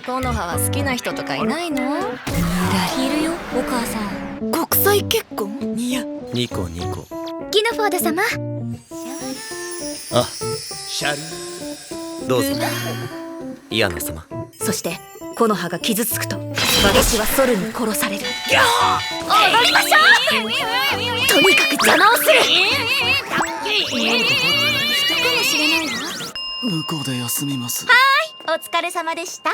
コノハは好きな人とかいないの？いるよ、お母さん。国際結婚？いや、ニコニコ。ギノフォード様。あ、シャル。どうぞ。イアナ様。そしてコノハが傷つくと私はソルに殺される。踊りましょう。とにかく邪魔をする。人かもしれないわ。向こうで休みます。お疲れ様でした。